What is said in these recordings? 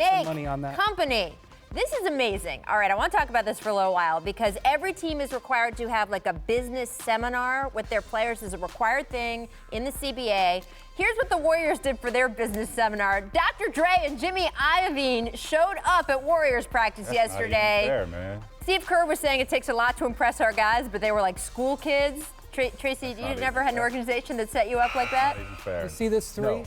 some money on that. Company. This is amazing. All right, I want to talk about this for a little while because every team is required to have like a business seminar with their players as a required thing in the CBA. Here's what the Warriors did for their business seminar. Dr. Dre and Jimmy Iovine showed up at Warriors practice yesterday. Not even fair, man. Steve Kerr was saying it takes a lot to impress our guys, but they were like school kids. Tracy, you never had an organization that set you up like that? Not even fair. You see this No.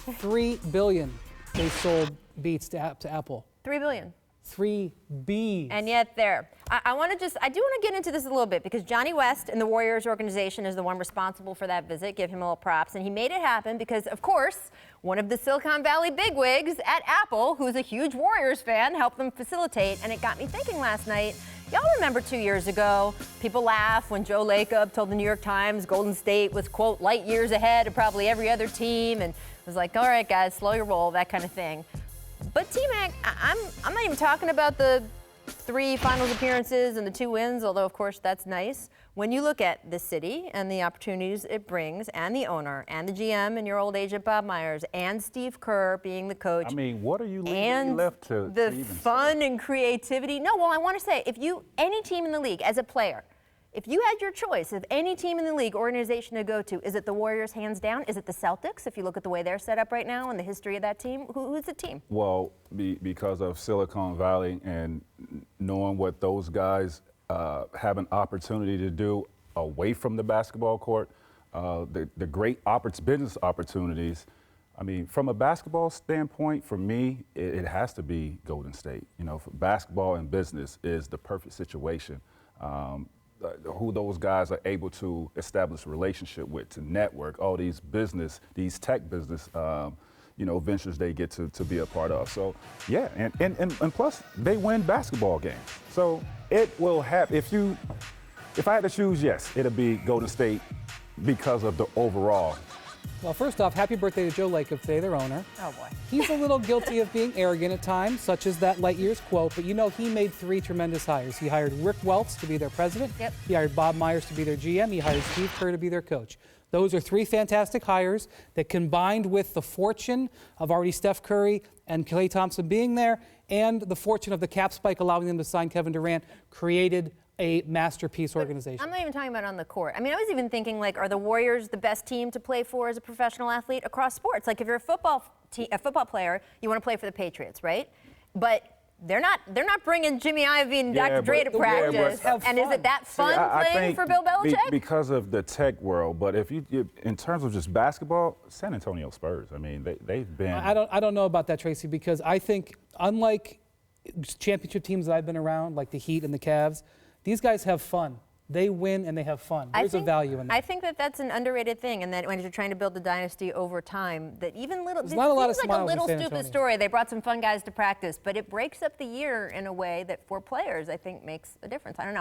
$3 billion they sold Beats to Apple. $3 billion. 3 B's. And yet there. I do want to get into this a little bit because Johnny West in the Warriors organization is the one responsible for that visit. Give him a little props. And he made it happen because, of course, one of the Silicon Valley bigwigs at Apple, who's a huge Warriors fan, helped them facilitate. And it got me thinking last night, y'all remember 2 years ago, people laugh when Joe Lacob told the New York Times Golden State was, quote, light years ahead of probably every other team. And was like, all right, guys, slow your roll, that kind of thing. But T-Mac, I'm not even talking about the 3 finals appearances and the 2 wins, although, of course, that's nice. When you look at the city and the opportunities it brings and the owner and the GM and your old agent Bob Myers and Steve Kerr being the coach. I mean, what are you and left to the even fun say? and creativity? No, well, I want to say, any team in the league as a player, if you had your choice of any team in the league, organization to go to, is it the Warriors hands down? Is it the Celtics, if you look at the way they're set up right now and the history of that team? Who's the team? Well, because of Silicon Valley and knowing what those guys have an opportunity to do away from the basketball court, the great business opportunities. I mean, from a basketball standpoint, for me, it has to be Golden State. You know, for basketball and business is the perfect situation. Who those guys are able to establish a relationship with, to network, all these tech business, ventures they get to be a part of. So, yeah, and plus they win basketball games. So it will have, if I had to choose, yes, it'll be Golden State because of the overall. Well, first off, happy birthday to Joe Lacob today, their owner. Oh, boy. He's a little guilty of being arrogant at times, such as that light years quote, but he made 3 tremendous hires. He hired Rick Welts to be their president. Yep. He hired Bob Myers to be their GM. He hired Steve Kerr to be their coach. Those are 3 fantastic hires that, combined with the fortune of already Steph Curry and Klay Thompson being there, and the fortune of the cap spike allowing them to sign Kevin Durant, created a masterpiece organization. I'm not even talking about on the court. I mean, I was even thinking, like, are the Warriors the best team to play for as a professional athlete across sports? Like, if you're a football player, you want to play for the Patriots, right? But they're not bringing Jimmy Iovine and Dr. Dre to practice. And is it that fun playing for Bill Belichick? Because of the tech world, but if you in terms of just basketball, San Antonio Spurs. I mean, they've been. I don't know about that, Tracy, because I think unlike championship teams that I've been around, like the Heat and the Cavs, these guys have fun. They win and they have fun. There's a value in that. I think that's an underrated thing, and that when you're trying to build a dynasty over time, that even little. There's not a lot of seems like a smiles in little San stupid Antonio. story. They brought some fun guys to practice, but it breaks up the year in a way that for players, I think, makes a difference. I don't know.